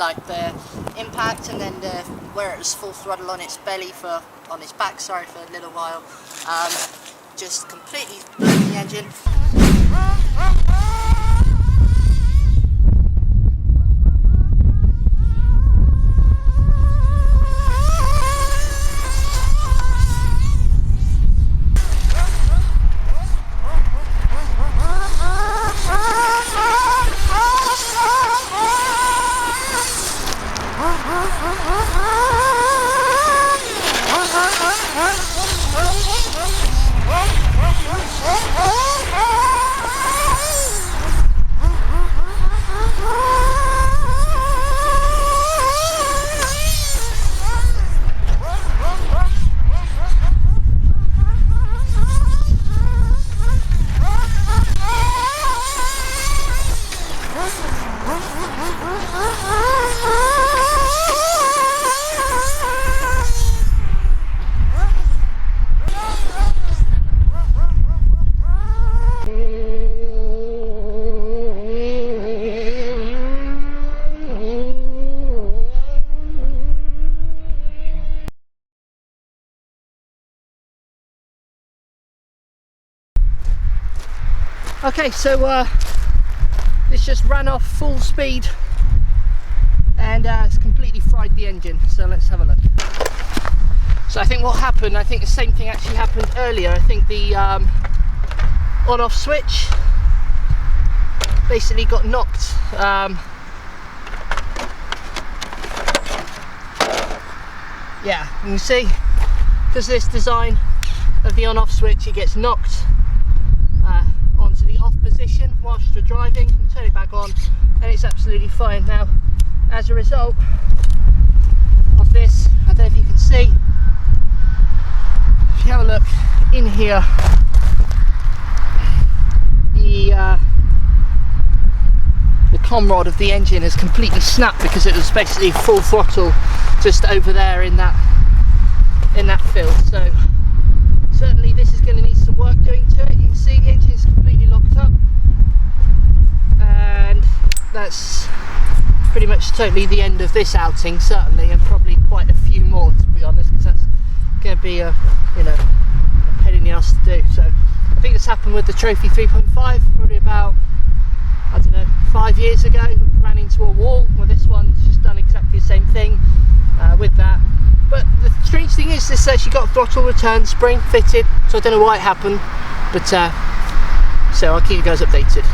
like the impact, and then where it was full throttle on its belly on its backside for a little while, just completely blew the engine. Okay, so this just ran off full speed and it's completely fried the engine, so let's have a look. So I think what happened, I think the same thing actually happened earlier. I think the on-off switch basically got knocked. Yeah, you can see, because of this design of the on-off switch, it gets knocked onto the off position whilst you're driving, and turn it back on and it's absolutely fine. Now, as a result of this, I don't know if you can see, if you have a look in here, the Conrod of the engine has completely snapped because it was basically full throttle just over there in that field. So certainly this is going to need some work doing to it. You can see the engine is completely locked up, and that's pretty much totally the end of this outing, certainly, and probably quite a few more, to be honest, because that's going to be a pain in the ass to do. So I think this happened with the Trophy 3.5 probably about, I don't know, 5 years ago. Ran into a wall. Well, this one's just done exactly the same thing with that. But the strange thing is, this actually got throttle return spring fitted, so I don't know why it happened, but so I'll keep you guys updated.